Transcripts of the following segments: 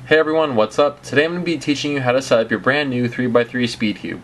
Hey everyone, what's up? Today I'm going to be teaching you how to set up your brand new 3x3 Speedcube.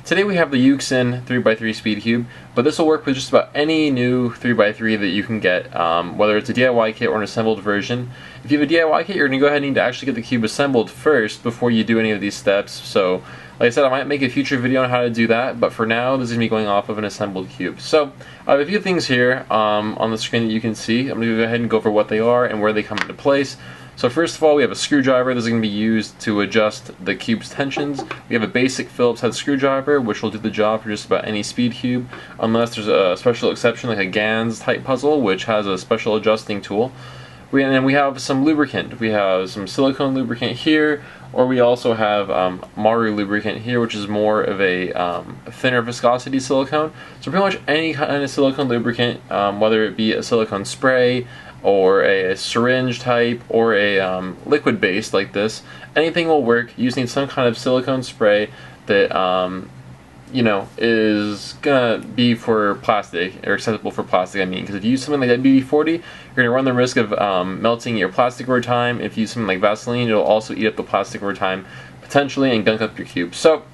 Today we have the Yuxin 3x3 Speedcube, but this will work with just about any new 3x3 that you can get, whether it's a DIY kit or an assembled version. If you have a DIY kit, you're going to go ahead and need to actually get the cube assembled first before you do any of these steps. So, like I said, I might make a future video on how to do that, but for now this is going to be going off of an assembled cube. So, I have a few things here on the screen that you can see. I'm going to go ahead and go over what they are and where they come into place. So first of all, we have a screwdriver. This is going to be used to adjust the cube's tensions. We have a basic Phillips head screwdriver, which will do the job for just about any speed cube, unless there's a special exception like a GANS type puzzle, which has a special adjusting tool. And then we have some lubricant. We have some silicone lubricant here, or we also have Maru lubricant here, which is more of a thinner viscosity silicone. So pretty much any kind of silicone lubricant, whether it be a silicone spray, or a syringe type, or a liquid base like this, anything will work. You just need some kind of silicone spray that is gonna be for plastic, or acceptable for plastic, I mean, because if you use something like that BB40, you're gonna run the risk of melting your plastic over time. If you use something like Vaseline, it'll also eat up the plastic over time, potentially, and gunk up your cube. So,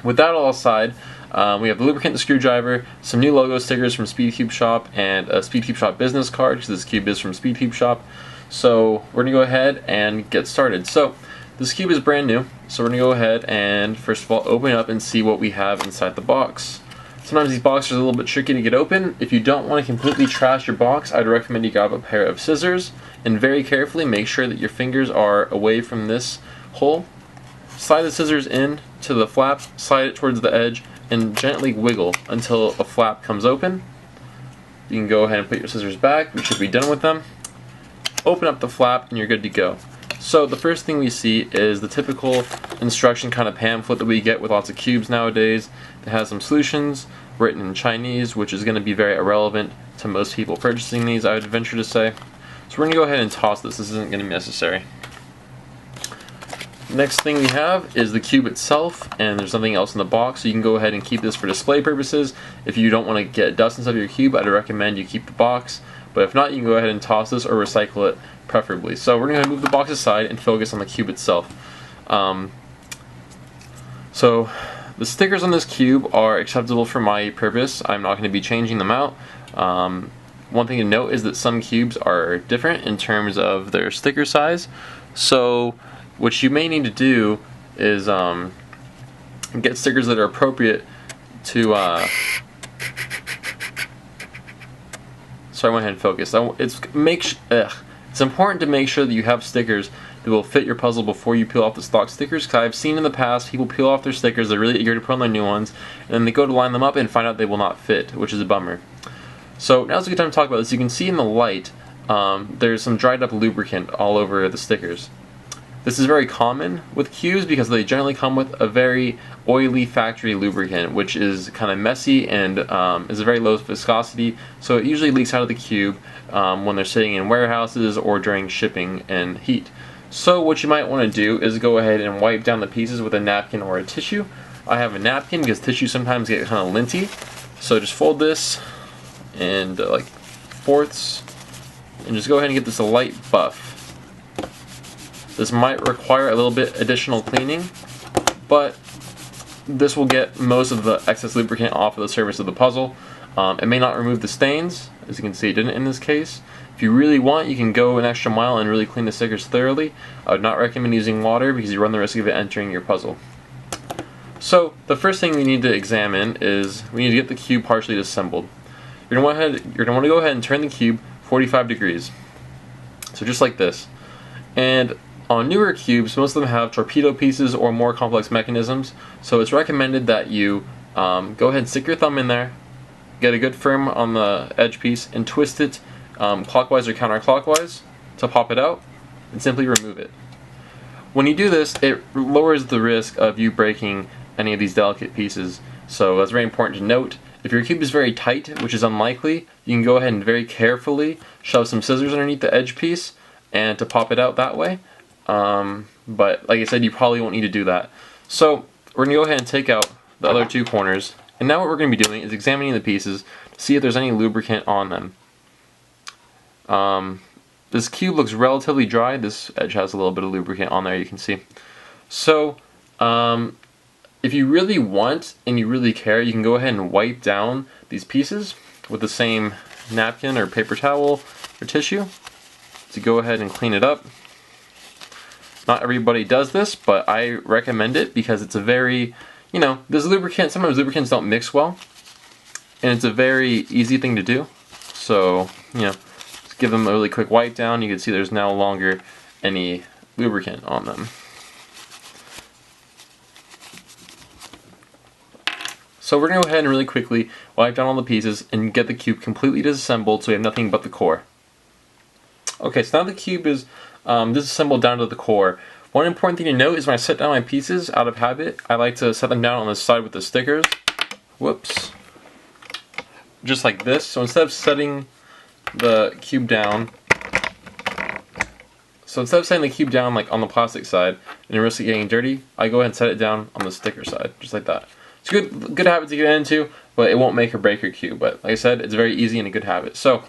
with that all aside, we have the lubricant, the screwdriver, some new logo stickers from Speedcube Shop, and a Speedcube Shop business card, because this cube is from Speedcube Shop. So we're going to go ahead and get started. So this cube is brand new, so we're going to go ahead and first of all open it up and see what we have inside the box. Sometimes these boxes are a little bit tricky to get open. If you don't want to completely trash your box, I'd recommend you grab a pair of scissors and very carefully make sure that your fingers are away from this hole. Slide the scissors in to the flap, slide it towards the edge, and gently wiggle until a flap comes open. You can go ahead and put your scissors back. We should be done with them. Open up the flap and you're good to go. So the first thing we see is the typical instruction kind of pamphlet that we get with lots of cubes nowadays. It has some solutions written in Chinese, which is going to be very irrelevant to most people purchasing these, I would venture to say. So we're going to go ahead and toss this. This isn't going to be necessary. Next thing we have is the cube itself, and there's something else in the box, so you can go ahead and keep this for display purposes. If you don't want to get dust inside of your cube, I'd recommend you keep the box, but if not, you can go ahead and toss this or recycle it preferably. So we're going to move the box aside and focus on the cube itself. So the stickers on this cube are acceptable for my purpose. I'm not going to be changing them out. One thing to note is that some cubes are different in terms of their sticker size, so what you may need to do is get stickers that are appropriate to. Sorry, I went ahead and focus. It's important to make sure that you have stickers that will fit your puzzle before you peel off the stock stickers. Because I've seen in the past people peel off their stickers, they're really eager to put on their new ones, and then they go to line them up and find out they will not fit, which is a bummer. So now's a good time to talk about this. You can see in the light there's some dried up lubricant all over the stickers. This is very common with cubes because they generally come with a very oily factory lubricant, which is kind of messy and is a very low viscosity, so it usually leaks out of the cube when they're sitting in warehouses or during shipping and heat. So what you might want to do is go ahead and wipe down the pieces with a napkin or a tissue. I have a napkin because tissue sometimes get kind of linty, so just fold this and like fourths and just go ahead and get this a light buff. This might require a little bit additional cleaning, but this will get most of the excess lubricant off of the surface of the puzzle. It may not remove the stains, as you can see it didn't in this case. If you really want, you can go an extra mile and really clean the stickers thoroughly. I would not recommend using water because you run the risk of it entering your puzzle. So the first thing we need to examine is we need to get the cube partially disassembled. You're going to want to go ahead and turn the cube 45 degrees. So just like this. And on newer cubes, most of them have torpedo pieces or more complex mechanisms, so it's recommended that you go ahead and stick your thumb in there, get a good firm on the edge piece, and twist it clockwise or counterclockwise to pop it out, and simply remove it. When you do this, it lowers the risk of you breaking any of these delicate pieces, so that's very important to note. If your cube is very tight, which is unlikely, you can go ahead and very carefully shove some scissors underneath the edge piece and to pop it out that way. But like I said, you probably won't need to do that. So we're going to go ahead and take out the other two corners, and now what we're going to be doing is examining the pieces to see if there's any lubricant on them. this cube looks relatively dry. This edge has a little bit of lubricant on there, you can see. So if you really want and you really care, you can go ahead and wipe down these pieces with the same napkin or paper towel or tissue to go ahead and clean it up. Not everybody does this, but I recommend it because it's a very, this lubricant, sometimes lubricants don't mix well, and it's a very easy thing to do. So, just give them a really quick wipe down. You can see there's no longer any lubricant on them. So we're going to go ahead and really quickly wipe down all the pieces and get the cube completely disassembled so we have nothing but the core. Okay, so now the cube is disassembled down to the core. One important thing to note is when I set down my pieces, out of habit, I like to set them down on the side with the stickers. Whoops. Just like this. So instead of setting the cube down, like on the plastic side and risk it getting dirty, I go ahead and set it down on the sticker side, just like that. It's a good habit to get into, but it won't make or break your cube. But like I said, it's very easy and a good habit. So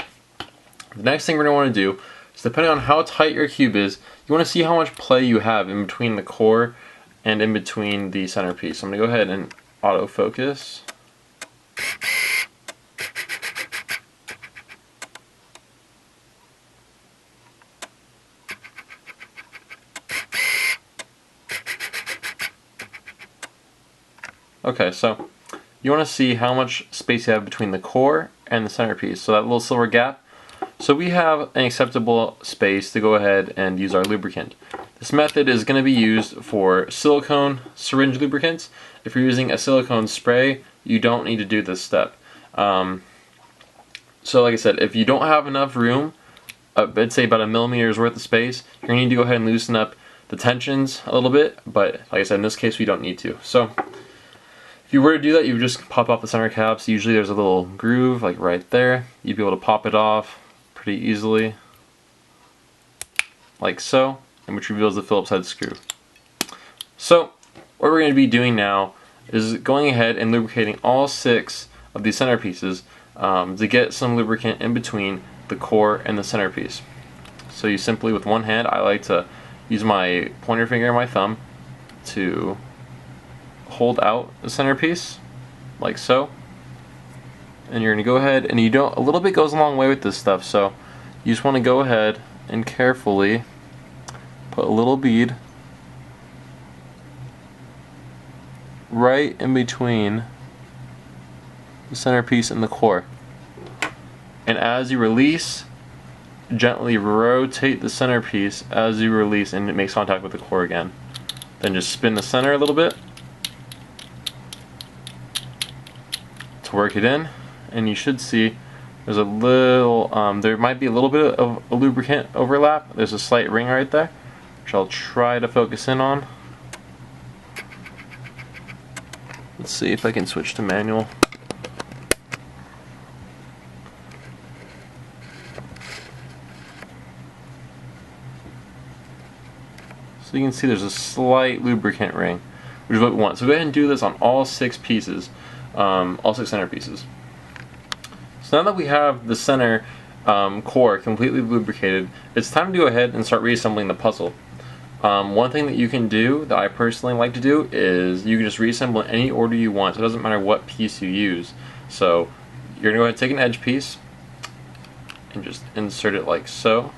the next thing we're going to want to do is, depending on how tight your cube is, you want to see how much play you have in between the core and in between the centerpiece. So I'm going to go ahead and autofocus. Okay, so you want to see how much space you have between the core and the centerpiece, so that little silver gap. So we have an acceptable space to go ahead and use our lubricant. This method is going to be used for silicone syringe lubricants. If you're using a silicone spray, you don't need to do this step. So like I said, if you don't have enough room, I'd say about 1 millimeter's worth of space, you're going to need to go ahead and loosen up the tensions a little bit, but like I said, in this case we don't need to. So if you were to do that, you would just pop off the center caps. Usually there's a little groove like right there. You'd be able to pop it off pretty easily, like so, and which reveals the Phillips head screw. So what we're going to be doing now is going ahead and lubricating all 6 of these centerpieces to get some lubricant in between the core and the centerpiece. So you simply, with one hand, I like to use my pointer finger and my thumb to hold out the centerpiece, like so. And you're going to go ahead, and a little bit goes a long way with this stuff, so you just want to go ahead and carefully put a little bead right in between the centerpiece and the core. And as you release, gently rotate the centerpiece as you release, and it makes contact with the core again. Then just spin the center a little bit to work it in, and you should see there's a little, there might be a little bit of a lubricant overlap. There's a slight ring right there, which I'll try to focus in on. Let's see if I can switch to manual. So you can see there's a slight lubricant ring, which is what we want. So go ahead and do this on all 6 pieces, all 6 center pieces. So now that we have the center core completely lubricated, it's time to go ahead and start reassembling the puzzle. One thing that you can do, that I personally like to do, is you can just reassemble in any order you want. So it doesn't matter what piece you use. So you're going to go ahead and take an edge piece and just insert it like so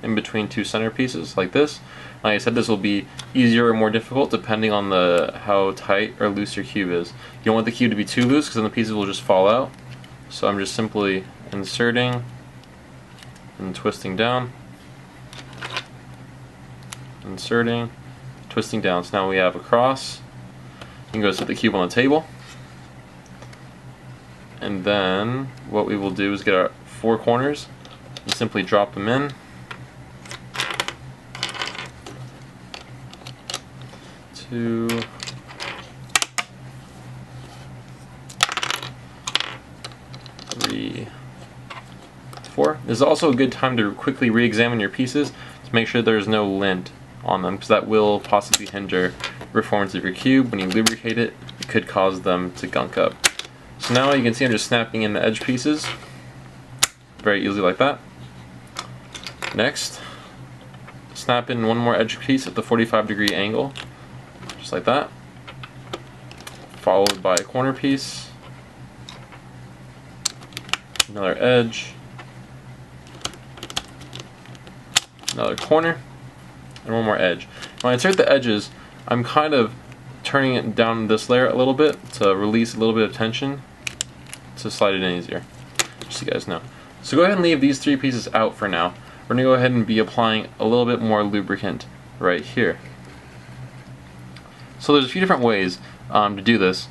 in between 2 center pieces, like this. Like I said, this will be easier or more difficult depending on how tight or loose your cube is. You don't want the cube to be too loose because then the pieces will just fall out. So I'm just simply inserting and twisting down, inserting, twisting down. So now we have a cross. You can go set the cube on the table, and then what we will do is get our 4 corners and simply drop them in. 2, 3, 4. This is also a good time to quickly re-examine your pieces to make sure there's no lint on them, because that will possibly hinder the performance of your cube. When you lubricate it, it could cause them to gunk up. So now you can see I'm just snapping in the edge pieces very easily like that. Next, snap in one more edge piece at the 45-degree angle, just like that, followed by a corner piece, another edge, another corner, and one more edge. When I insert the edges, I'm kind of turning it down this layer a little bit to release a little bit of tension to slide it in easier, just so you guys know. So go ahead and leave these three pieces out for now. We're going to go ahead and be applying a little bit more lubricant right here. So there's a few different ways to do this.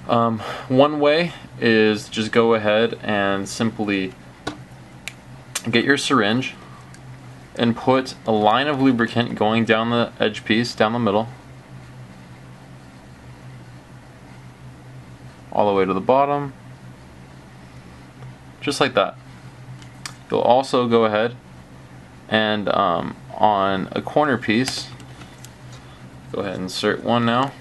One way is just go ahead and simply get your syringe and put a line of lubricant going down the edge piece, down the middle, all the way to the bottom, just like that. You'll also go ahead and on a corner piece, go ahead and insert one now.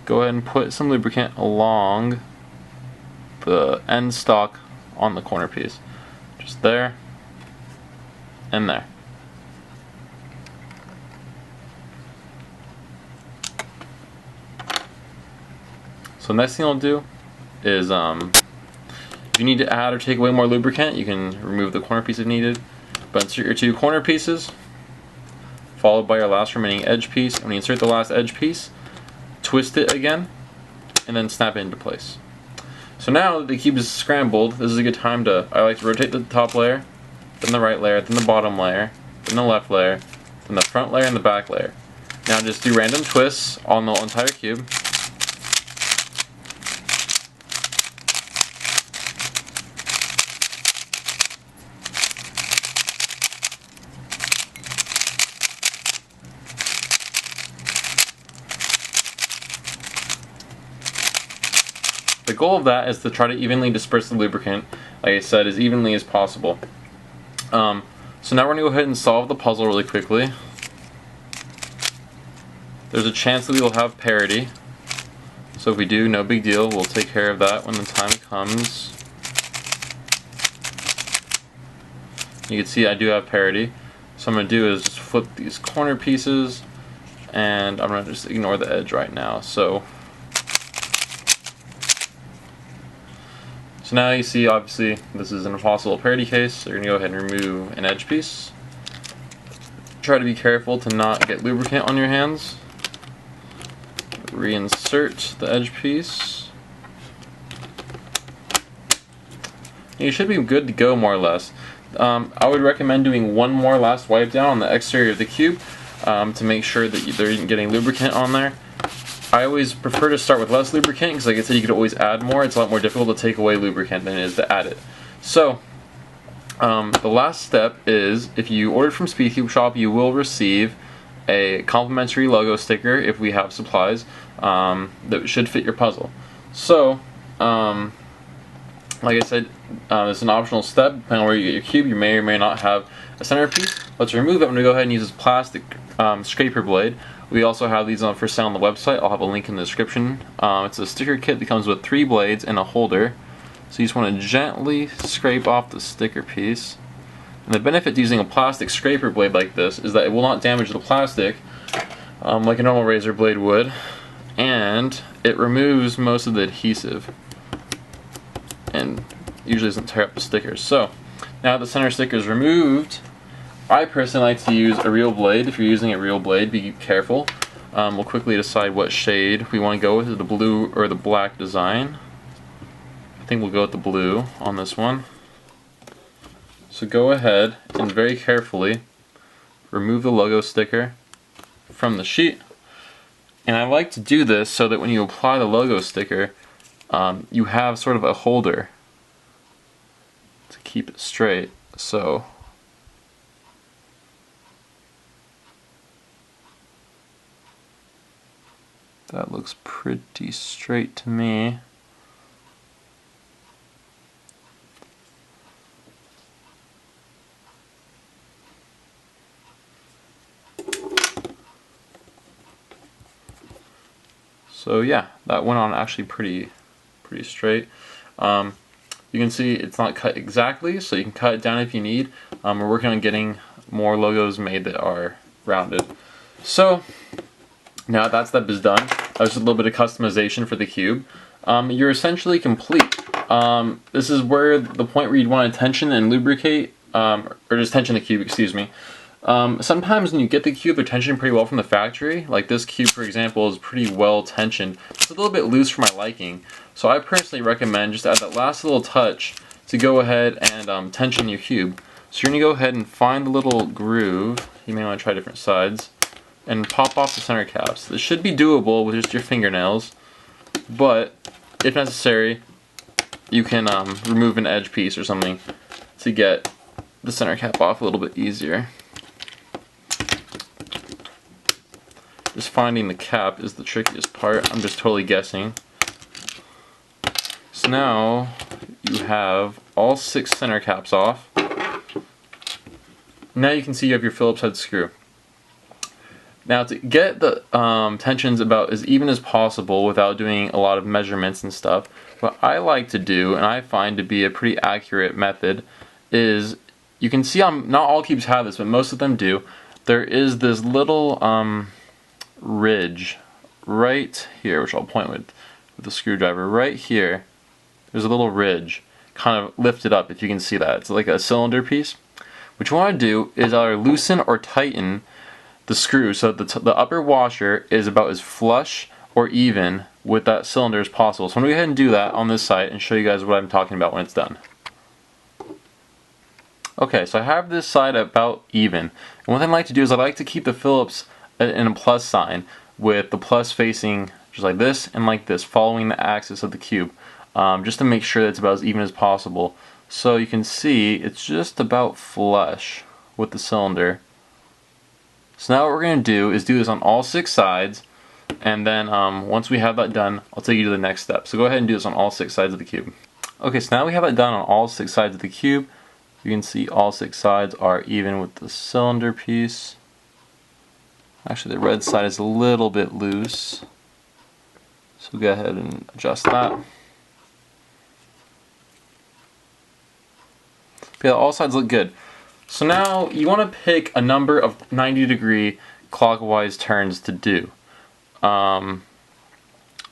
Go ahead and put some lubricant along the end stock on the corner piece, just there and there. So next thing I'll do is if you need to add or take away more lubricant, you can remove the corner piece if needed. But insert your two corner pieces, followed by your last remaining edge piece. And when you insert the last edge piece, twist it again, and then snap it into place. So now that the cube is scrambled, this is a good time to, I like to rotate the top layer, then the right layer, then the bottom layer, then the left layer, then the front layer and the back layer. Now just do random twists on the entire cube. The goal of that is to try to evenly disperse the lubricant, like I said, as evenly as possible. So now we're going to go ahead and solve the puzzle really quickly. There's a chance that we will have parity. So if we do, no big deal. We'll take care of that when the time comes. You can see I do have parity. So what I'm going to do is just flip these corner pieces, and I'm going to just ignore the edge right now. So now you see, obviously, this is an impossible parity case, so you're going to go ahead and remove an edge piece. Try to be careful to not get lubricant on your hands. Reinsert the edge piece. You should be good to go, more or less. I would recommend doing one more last wipe down on the exterior of the cube to make sure that they're getting lubricant on there. I always prefer to start with less lubricant because, like I said, you could always add more. It's a lot more difficult to take away lubricant than it is to add it. So, the last step is, if you ordered from Speedcube Shop, you will receive a complimentary logo sticker if we have supplies that should fit your puzzle. So, like I said, it's an optional step. Depending on where you get your cube, you may or may not have a centerpiece. Let's remove it. I'm going to go ahead and use this plastic scraper blade. We also have these on for sale on the website. I'll have a link in the description. It's a sticker kit that comes with 3 blades and a holder. So you just want to gently scrape off the sticker piece. And the benefit to using a plastic scraper blade like this is that it will not damage the plastic like a normal razor blade would. And it removes most of the adhesive and usually doesn't tear up the stickers. So now the center sticker is removed, I personally like to use a real blade. If you're using a real blade, be careful. We'll quickly decide what shade we want to go with, the blue or the black design. I think we'll go with the blue on this one. So go ahead and very carefully remove the logo sticker from the sheet. And I like to do this so that when you apply the logo sticker, you have sort of a holder to keep it straight. So that looks pretty straight to me. So yeah, that went on actually pretty straight. You can see it's not cut exactly, so you can cut it down if you need. We're working on getting more logos made that are rounded. So now that step is done, just a little bit of customization for the cube. You're essentially complete. This is where the point where you'd want to tension and lubricate, or just tension the cube, excuse me. Sometimes when you get the cube, they're tensioned pretty well from the factory. Like this cube, for example, is pretty well tensioned. It's a little bit loose for my liking. So I personally recommend just add that last little touch to go ahead and tension your cube. So you're going to go ahead and find the little groove. You may want to try different sides. And pop off the center caps. This should be doable with just your fingernails. But if necessary, you can remove an edge piece or something to get the center cap off a little bit easier. Just finding the cap is the trickiest part. I'm just totally guessing. So now you have all 6 center caps off. Now you can see you have your Phillips head screw. Now to get the tensions about as even as possible without doing a lot of measurements and stuff, what I like to do, and I find to be a pretty accurate method, is you can see not all cubes have this, but most of them do. There is this little ridge right here, which I'll point with the screwdriver. Right here, there's a little ridge, kind of lifted up if you can see that. It's like a cylinder piece. What you want to do is either loosen or tighten the screw so that the upper washer is about as flush or even with that cylinder as possible. So I'm going to go ahead and do that on this side and show you guys what I'm talking about when it's done. Okay, so I have this side about even. And one thing I like to do is I like to keep the Phillips in a plus sign with the plus facing just like this and like this, following the axis of the cube, just to make sure that it's about as even as possible. So you can see it's just about flush with the cylinder. So now what we're going to do is do this on all 6 sides, and then once we have that done, I'll take you to the next step. So go ahead and do this on all 6 sides of the cube. Okay, so now we have it done on all 6 sides of the cube. You can see all 6 sides are even with the cylinder piece. Actually, the red side is a little bit loose, so go ahead and adjust that. Yeah, all sides look good. So now you want to pick a number of 90-degree clockwise turns to do.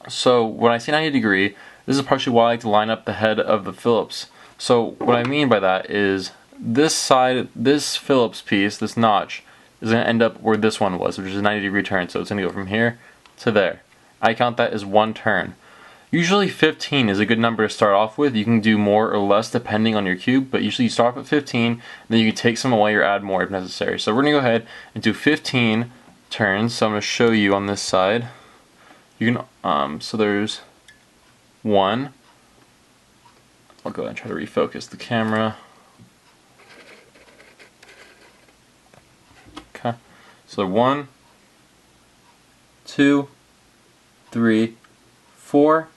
So when I say 90 degree, this is partially why I like to line up the head of the Phillips. So what I mean by that is this side, this Phillips piece, this notch, is going to end up where this one was, which is a 90-degree turn. So it's going to go from here to there. I count that as 1 turn. Usually 15 is a good number to start off with. You can do more or less depending on your cube, but usually you start off at 15, then you can take some away or add more if necessary. So we're going to go ahead and do 15 turns. So I'm going to show you on this side. You can so there's 1. I'll go ahead and try to refocus the camera. Okay. So 1, 2, 3, 4,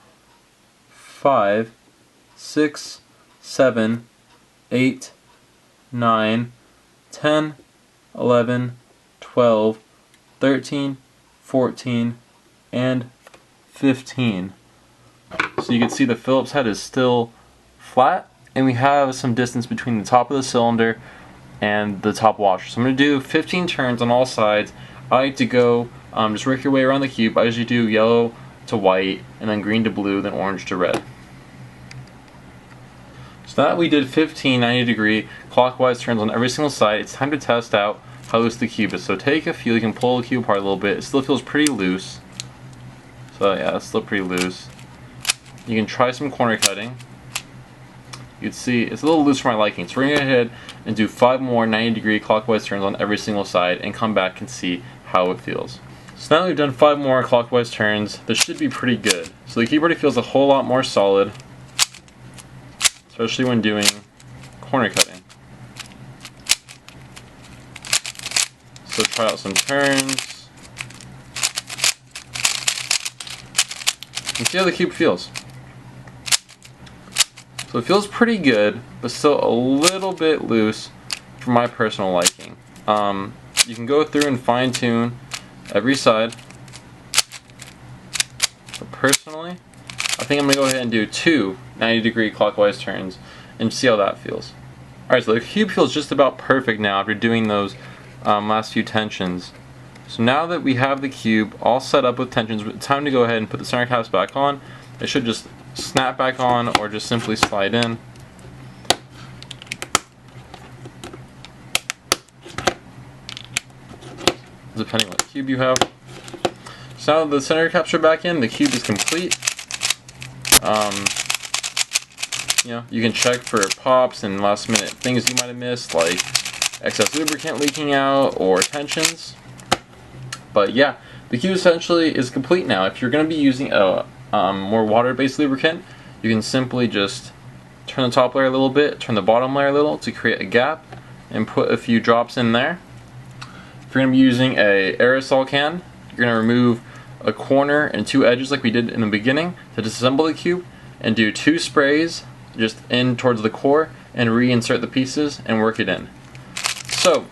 5, 6, 7, 8, 9, 10, 11, 12, 13, 14, and 15. So you can see the Phillips head is still flat, and we have some distance between the top of the cylinder and the top washer. So I'm going to do 15 turns on all sides. I like to go just work your way around the cube. I usually do yellow to white, and then green to blue, then orange to red. So now that we did 15 90-degree clockwise turns on every single side, it's time to test out how loose the cube is. So take a feel, you can pull the cube apart a little bit. It still feels pretty loose. So yeah, it's still pretty loose. You can try some corner cutting. You can see it's a little loose for my liking. So we're going to go ahead and do 5 more 90-degree clockwise turns on every single side and come back and see how it feels. So now we've done 5 more clockwise turns. This should be pretty good. So the cube already feels a whole lot more solid, especially when doing corner cutting. So try out some turns and see how the cube feels. So it feels pretty good, but still a little bit loose for my personal liking. You can go through and fine tune every side. But personally, I think I'm going to go ahead and do 2 90-degree clockwise turns, and see how that feels. Alright, so the cube feels just about perfect now after doing those last few tensions. So now that we have the cube all set up with tensions, it's time to go ahead and put the center caps back on. It should just snap back on or just simply slide in. Depending on what cube you have. So now that the center caps are back in, the cube is complete. You can check for pops and last minute things you might have missed, like excess lubricant leaking out or tensions. But yeah, the cube essentially is complete now. If you're going to be using a more water-based lubricant, you can simply just turn the top layer a little bit, turn the bottom layer a little to create a gap, and put a few drops in there. If you're going to be using a aerosol can, you're going to remove a corner and 2 edges like we did in the beginning to disassemble the cube, and do 2 sprays just in towards the core and reinsert the pieces and work it in. So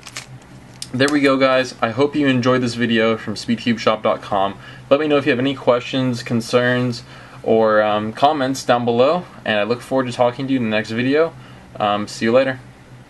there we go, guys. I hope you enjoyed this video from speedcubeshop.com. Let me know if you have any questions, concerns, or comments down below, and I look forward to talking to you in the next video. See you later.